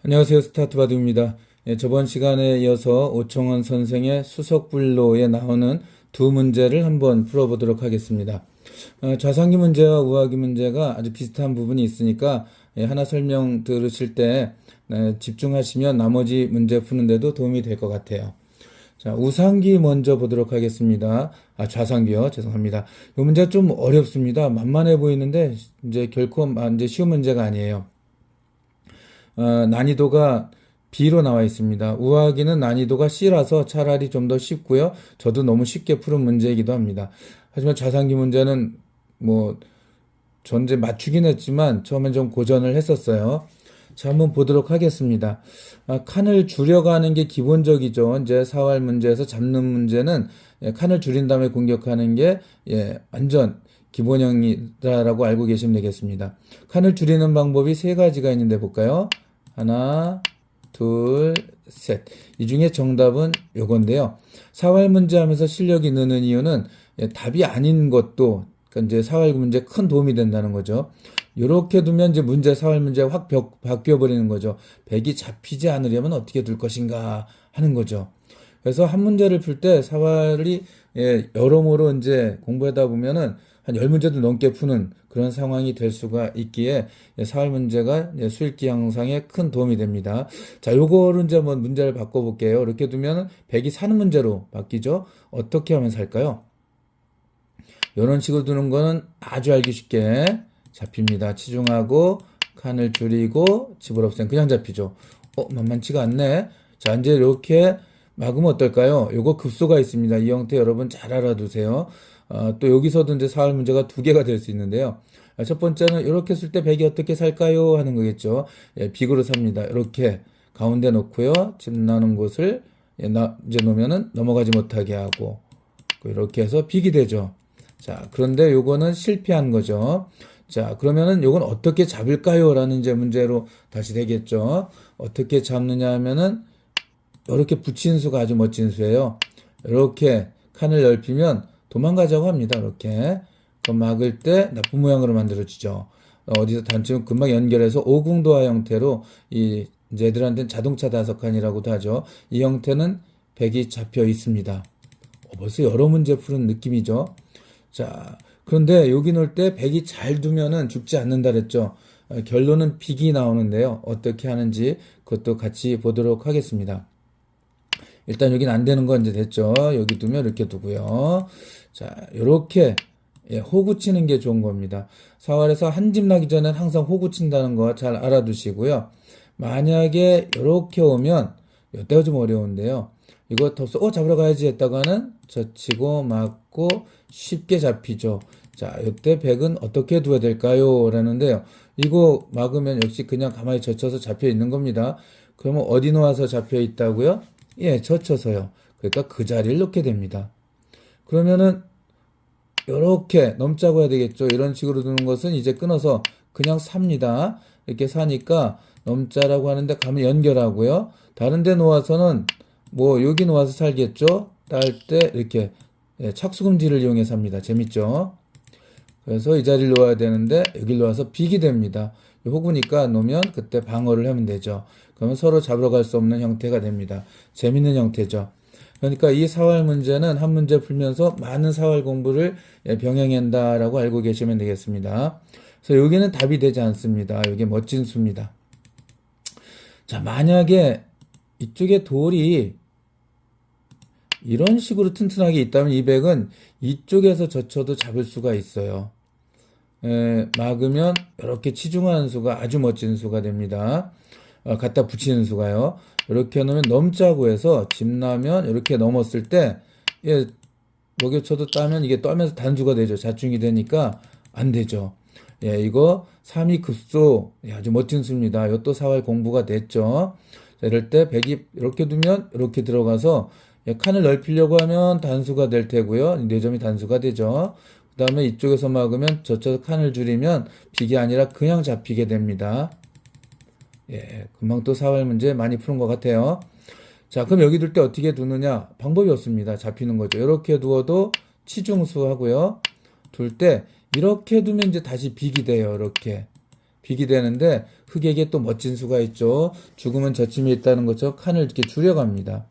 안녕하세요. 스타트바디입니다. 저번 시간에 이어서 오청원 선생의 수석불로에 나오는 두 문제를 한번 풀어보도록 하겠습니다. 좌상기 문제와 우하기 문제가 아주 비슷한 부분이 있으니까 하나 설명 들으실 때 집중하시면 나머지 문제 푸는데도 도움이 될 것 같아요. 자, 우상기 먼저 보도록 하겠습니다. 좌상기요. 죄송합니다. 이 문제가 좀 어렵습니다. 만만해 보이는데 이제 결코 이제 쉬운 문제가 아니에요. 난이도가 B로 나와 있습니다. 우하기는 난이도가 C라서 차라리 좀 더 쉽고요. 저도 너무 쉽게 푸는 문제이기도 합니다. 하지만 좌상기 문제는 전제 맞추긴 했지만 처음엔 좀 고전을 했었어요. 자, 한번 보도록 하겠습니다. 칸을 줄여가는 게 기본적이죠. 이제 사활 문제에서 잡는 문제는 칸을 줄인 다음에 공격하는 게 완전 기본형이다라고 알고 계시면 되겠습니다. 칸을 줄이는 방법이 세 가지가 있는데 볼까요? 하나, 둘, 셋. 이 중에 정답은 요건데요. 사활 문제 하면서 실력이 느는 이유는 답이 아닌 것도 그러니까 이제 사활 문제에 큰 도움이 된다는 거죠. 요렇게 두면 이제 사활 문제가 확 바뀌어버리는 거죠. 100이 잡히지 않으려면 어떻게 둘 것인가 하는 거죠. 그래서 한 문제를 풀 때 사활이 여러모로 이제 공부하다 보면은 한 10문제도 넘게 푸는 그런 상황이 될 수가 있기에 사활 문제가 수익기 향상에 큰 도움이 됩니다. 자, 요거를 이제 한번 문제를 바꿔볼게요. 이렇게 두면 100이 사는 문제로 바뀌죠. 어떻게 하면 살까요? 이런 식으로 두는 거는 아주 알기 쉽게 잡힙니다. 치중하고 칸을 줄이고 집을 없애면 그냥 잡히죠. 만만치가 않네. 자, 이제 이렇게 막으면 어떨까요? 요거 급소가 있습니다. 이 형태 여러분 잘 알아두세요. 또 여기서도 이제 사활 문제가 두 개가 될 수 있는데요. 첫 번째는 이렇게 쓸 때 100이 어떻게 살까요? 하는 거겠죠. 빅으로 삽니다. 이렇게 가운데 놓고요. 집 나는 곳을 이제 놓으면은 넘어가지 못하게 하고 이렇게 해서 빅이 되죠. 자, 그런데 요거는 실패한 거죠. 자, 그러면은 요건 어떻게 잡을까요? 라는 이제 문제로 다시 되겠죠. 어떻게 잡느냐 하면은 이렇게 붙인 수가 아주 멋진 수예요. 이렇게 칸을 넓히면 도망가자고 합니다. 이렇게. 그럼 막을 때 나쁜 모양으로 만들어지죠. 어디서 단추는 금방 연결해서 오궁도화 형태로 이제 애들한테는 자동차 다섯칸이라고도 하죠. 이 형태는 100이 잡혀 있습니다. 벌써 여러 문제 푸는 느낌이죠. 자, 그런데 여기 놓을 때 100이 잘 두면은 죽지 않는다 그랬죠. 결론은 빅이 나오는데요. 어떻게 하는지 그것도 같이 보도록 하겠습니다. 일단 여긴 안 되는 건 이제 됐죠. 여기 두면 이렇게 두고요. 자, 요렇게 호구 치는 게 좋은 겁니다. 사활에서 한 집 나기 전엔 항상 호구 친다는 거 잘 알아두시고요. 만약에 요렇게 오면 이때가 좀 어려운데요. 이거 덥서 잡으러 가야지 했다가는 젖히고 맞고 쉽게 잡히죠. 자, 이때 100은 어떻게 두어야 될까요? 라는데요. 이거 막으면 역시 그냥 가만히 젖혀서 잡혀 있는 겁니다. 그러면 어디 놓아서 잡혀 있다고요? 젖혀서요. 그러니까 그 자리를 놓게 됩니다. 그러면은 이렇게 넘자고 해야 되겠죠. 이런 식으로 두는 것은 이제 끊어서 그냥 삽니다. 이렇게 사니까 넘자라고 하는데 가면 연결하고요. 다른 데 놓아서는 여기 놓아서 살겠죠. 딸 때 이렇게 착수금지를 이용해서 삽니다. 재밌죠? 그래서 이 자리를 놓아야 되는데 여기 놓아서 빅이 됩니다. 호구니까 놓으면 그때 방어를 하면 되죠. 그러면 서로 잡으러 갈 수 없는 형태가 됩니다. 재밌는 형태죠. 그러니까 이 사활 문제는 한 문제 풀면서 많은 사활 공부를 병행한다라고 알고 계시면 되겠습니다. 그래서 여기는 답이 되지 않습니다. 여기 멋진 수입니다. 자, 만약에 이쪽에 돌이 이런 식으로 튼튼하게 있다면 200은 이쪽에서 젖혀도 잡을 수가 있어요. 막으면 이렇게 치중하는 수가 아주 멋진 수가 됩니다. 갖다 붙이는 수가요. 이렇게 놓으면 넘자고 해서 집 나면 이렇게 넘었을 때 먹여쳐도 따면 이게 떠면서 단수가 되죠. 자충이 되니까 안 되죠. 이거 3위 급소 아주 멋진 수입니다. 이것도 사활 공부가 됐죠. 자, 이럴 때 100이 이렇게 두면 이렇게 들어가서 칸을 넓히려고 하면 단수가 될 테고요. 4점이 단수가 되죠. 그 다음에 이쪽에서 막으면 저쪽에서 칸을 줄이면 빅이 아니라 그냥 잡히게 됩니다. 금방 또 사활 문제 많이 푸는 것 같아요. 자, 그럼 여기 둘 때 어떻게 두느냐? 방법이 없습니다. 잡히는 거죠. 이렇게 두어도 치중수 하고요. 둘 때 이렇게 두면 이제 다시 빅이 돼요. 이렇게 빅이 되는데 흑에게 또 멋진 수가 있죠. 죽으면 저침이 있다는 것처럼 칸을 이렇게 줄여갑니다.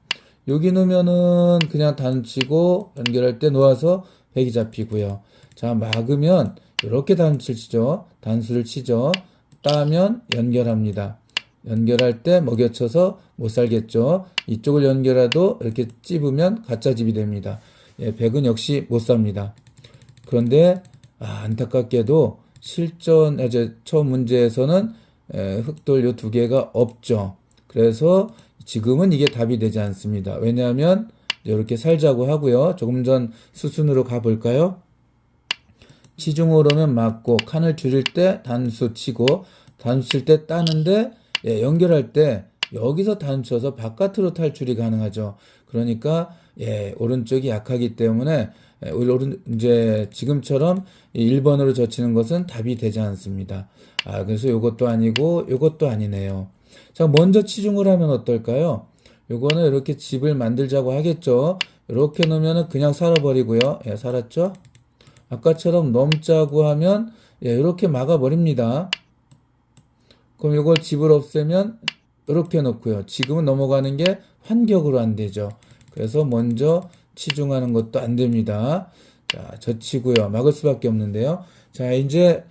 여기 놓으면은 그냥 단치고 연결할 때 놓아서 백이 잡히고요. 자, 막으면 이렇게 단수를 치죠. 단수를 치죠. 따면 연결합니다. 연결할 때 먹여쳐서 못 살겠죠. 이쪽을 연결해도 이렇게 찝으면 가짜 집이 됩니다. 예, 백은 역시 못 삽니다. 그런데 안타깝게도 실전 이제 처음 문제에서는 흑돌 요 두 개가 없죠. 그래서 지금은 이게 답이 되지 않습니다. 왜냐하면 이렇게 살자고 하고요. 조금 전 수순으로 가볼까요? 치중으로면 맞고 칸을 줄일 때 단수 치고 단수 칠 때 따는데 연결할 때 여기서 단수 쳐서 바깥으로 탈출이 가능하죠. 그러니까 오른쪽이 약하기 때문에 이제 지금처럼 1번으로 젖히는 것은 답이 되지 않습니다. 그래서 이것도 아니고 이것도 아니네요. 자, 먼저 치중을 하면 어떨까요? 요거는 이렇게 집을 만들자고 하겠죠. 이렇게 놓으면 그냥 살아버리고요. 살았죠? 아까처럼 넘자고 하면 이렇게 막아버립니다. 그럼 이걸 집을 없애면 이렇게 놓고요. 지금은 넘어가는 게 환격으로 안 되죠. 그래서 먼저 치중하는 것도 안 됩니다. 자, 젖히고요. 막을 수밖에 없는데요. 자, 이제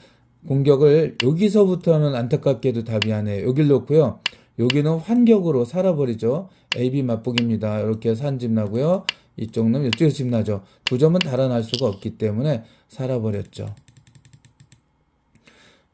공격을 여기서부터 하면 안타깝게도 답이 안 해요. 여길 놓고요. 여기는 환격으로 살아버리죠. AB 맞보기입니다. 이렇게 산 집 나고요. 이쪽 놈 이쪽에 집 나죠. 두 점은 달아날 수가 없기 때문에 살아버렸죠.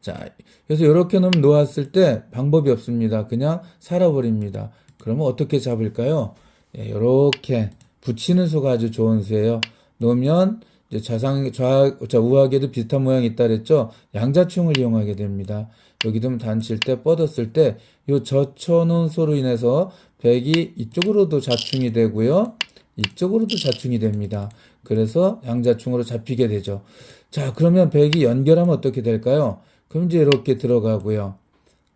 자, 그래서 이렇게 놓으면 놓았을 때 방법이 없습니다. 그냥 살아버립니다. 그러면 어떻게 잡을까요? 이렇게 붙이는 수가 아주 좋은 수예요. 놓으면 이제 우하계도 비슷한 모양이 있다 그랬죠? 양자충을 이용하게 됩니다. 여기 좀 단칠 때 뻗었을 때 이 젖혀놓은 수로 인해서 백이 이쪽으로도 자충이 되고요. 이쪽으로도 자충이 됩니다. 그래서 양자충으로 잡히게 되죠. 자, 그러면 백이 연결하면 어떻게 될까요? 그럼 이제 이렇게 들어가고요.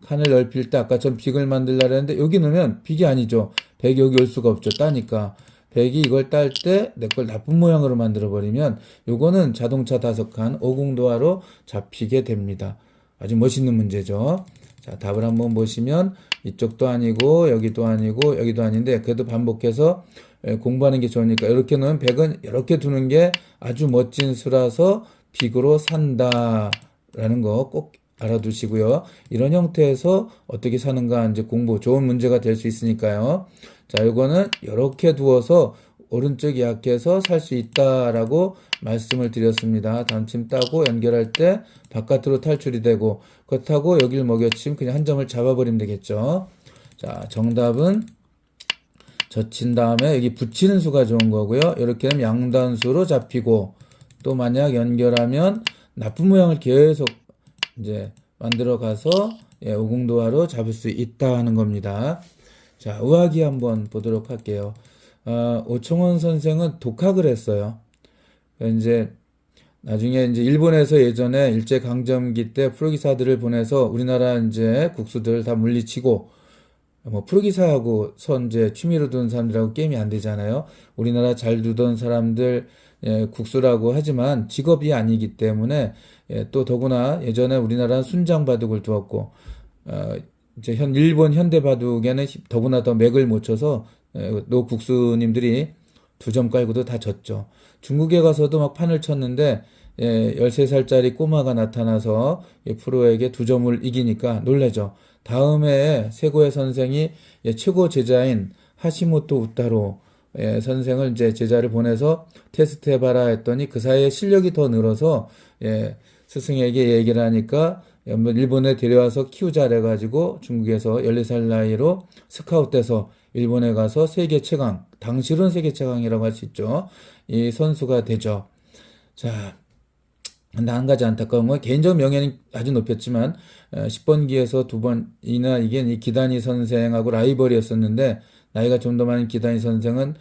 칸을 넓힐 때 아까처럼 빅을 만들려고 했는데 여기 넣으면 빅이 아니죠. 백이 여기 올 수가 없죠. 따니까. 백이 이걸 딸 때 내 걸 나쁜 모양으로 만들어 버리면 요거는 자동차 5칸 오공도화로 잡히게 됩니다. 아주 멋있는 문제죠. 자, 답을 한번 보시면 이쪽도 아니고 여기도 아니고 여기도 아닌데 그래도 반복해서 공부하는 게 좋으니까 이렇게 놓으면 백은 이렇게 두는 게 아주 멋진 수라서 빅으로 산다라는 거 꼭 알아두시고요. 이런 형태에서 어떻게 사는가 이제 공부 좋은 문제가 될 수 있으니까요. 자, 이거는 이렇게 두어서 오른쪽이 약해서 살 수 있다라고 말씀을 드렸습니다. 단침 따고 연결할 때 바깥으로 탈출이 되고 그렇다고 여기를 먹여치면 그냥 한 점을 잡아버리면 되겠죠. 자, 정답은 젖힌 다음에 여기 붙이는 수가 좋은 거고요. 이렇게 하면 양단수로 잡히고 또 만약 연결하면 나쁜 모양을 계속 이제 만들어 가서 오공도화로 잡을 수 있다 하는 겁니다. 자, 의학이 한번 보도록 할게요. 오청원 선생은 독학을 했어요. 이제 나중에 이제 일본에서 예전에 일제강점기 때 프로기사들을 보내서 우리나라 이제 국수들 다 물리치고 뭐 프로기사하고 이제 취미로 두는 사람들하고 게임이 안 되잖아요. 우리나라 잘 두던 사람들 국수라고 하지만 직업이 아니기 때문에 또 더구나 예전에 우리나라는 순장바둑을 두었고 이제 일본 현대바둑에는 더구나 더 맥을 못 쳐서 노 국수님들이 2점 깔고도 다 졌죠. 중국에 가서도 막 판을 쳤는데 13살짜리 꼬마가 나타나서 프로에게 2점을 이기니까 놀라죠. 다음에 세고의 선생이 최고 제자인 하시모토 우타로 선생을 이제 제자를 보내서 테스트 해봐라 했더니 그 사이에 실력이 더 늘어서 스승에게 얘기를 하니까 일본에 데려와서 키우자 그래가지고 중국에서 14살 나이로 스카웃돼서 일본에 가서 세계 최강, 당시로는 세계 최강이라고 할 수 있죠. 이 선수가 되죠. 자, 근데 한 가지 안타까운 건 개인적 명예는 아주 높였지만 10번기에서 2번이나 이게 이 기다니 선생하고 라이벌이었었는데 나이가 좀 더 많은 기다니 선생은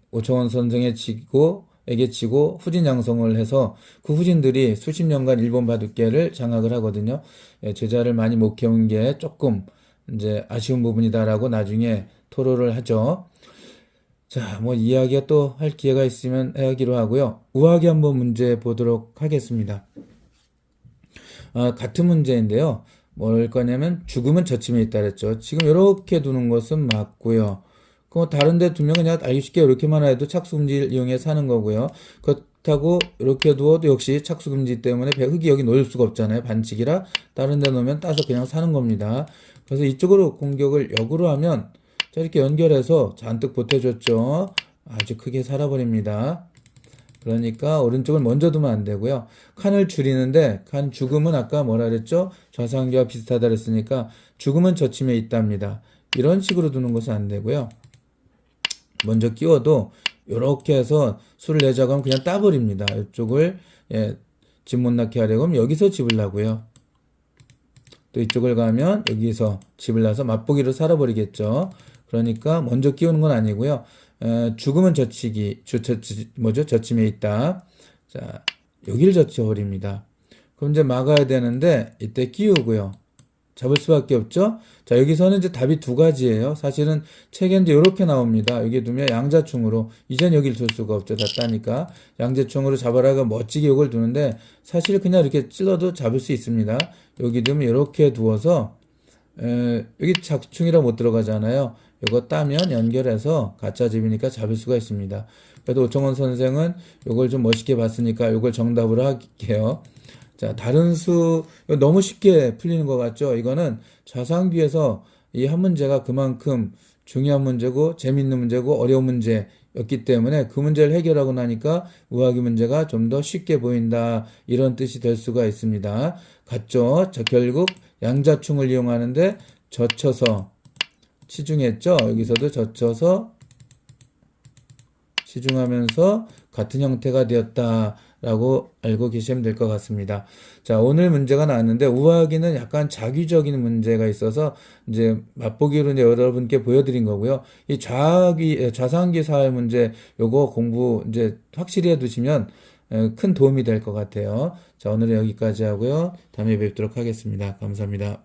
오청원 선생에게 치고 후진 양성을 해서 그 후진들이 수십 년간 일본 바둑계를 장악을 하거든요. 제자를 많이 못 키운 게 조금 이제 아쉬운 부분이다라고 나중에 토로를 하죠. 자, 뭐 이야기가 또 할 기회가 있으면 하기로 하고요. 우하기 한번 문제 보도록 하겠습니다. 같은 문제인데요. 뭘 거냐면 죽음은 저침에 있다 그랬죠. 지금 이렇게 두는 것은 맞고요. 그 다른 데 두면 그냥 알기 쉽게 이렇게만 해도 착수금지를 이용해 사는 거고요. 그렇다고 이렇게 두어도 역시 착수금지 때문에 흙이 여기 놓일 수가 없잖아요. 반칙이라 다른 데 놓으면 따서 그냥 사는 겁니다. 그래서 이쪽으로 공격을 역으로 하면 자, 이렇게 연결해서 잔뜩 보태줬죠. 아주 크게 살아버립니다. 그러니까 오른쪽을 먼저 두면 안 되고요. 칸을 줄이는데 칸 죽음은 아까 뭐라 그랬죠? 좌상기와 비슷하다 그랬으니까 죽음은 저침에 있답니다. 이런 식으로 두는 것은 안 되고요. 먼저 끼워도 이렇게 해서 수를 내자고 하면 그냥 따버립니다. 이쪽을 집 못 낳게 하려고 하면 여기서 집을 나고요. 또 이쪽을 가면 여기서 집을 나서 맛보기로 살아버리겠죠. 그러니까 먼저 끼우는 건 아니고요. 죽음은 저침에 있다. 자, 여기를 젖혀버립니다. 그럼 이제 막아야 되는데 이때 끼우고요. 잡을 수밖에 없죠. 자, 여기서는 이제 답이 두 가지예요. 사실은 책에 이제 이렇게 나옵니다. 여기 두면 양자충으로, 이젠 여기를 둘 수가 없죠. 다 따니까. 양자충으로 잡아라가 멋지게 이걸 두는데, 사실 그냥 이렇게 찔러도 잡을 수 있습니다. 여기 두면 이렇게 두어서, 여기 작충이라 못 들어가잖아요. 이거 따면 연결해서 가짜 집이니까 잡을 수가 있습니다. 그래도 오청원 선생은 이걸 좀 멋있게 봤으니까 이걸 정답으로 할게요. 자, 다른 수, 이거 너무 쉽게 풀리는 것 같죠? 이거는 좌상비에서 이 한 문제가 그만큼 중요한 문제고, 재밌는 문제고, 어려운 문제였기 때문에 그 문제를 해결하고 나니까 우하기 문제가 좀 더 쉽게 보인다. 이런 뜻이 될 수가 있습니다. 같죠? 자, 결국 양자충을 이용하는데 젖혀서 치중했죠? 여기서도 젖혀서 치중하면서 같은 형태가 되었다라고 알고 계시면 될 것 같습니다. 자, 오늘 문제가 나왔는데 우하기는 약간 자기적인 문제가 있어서 이제 맛보기로 이제 여러분께 보여드린 거고요. 이 좌상기 사회 문제 요거 공부 이제 확실히 해두시면 큰 도움이 될 것 같아요. 자, 오늘은 여기까지 하고요. 다음에 뵙도록 하겠습니다. 감사합니다.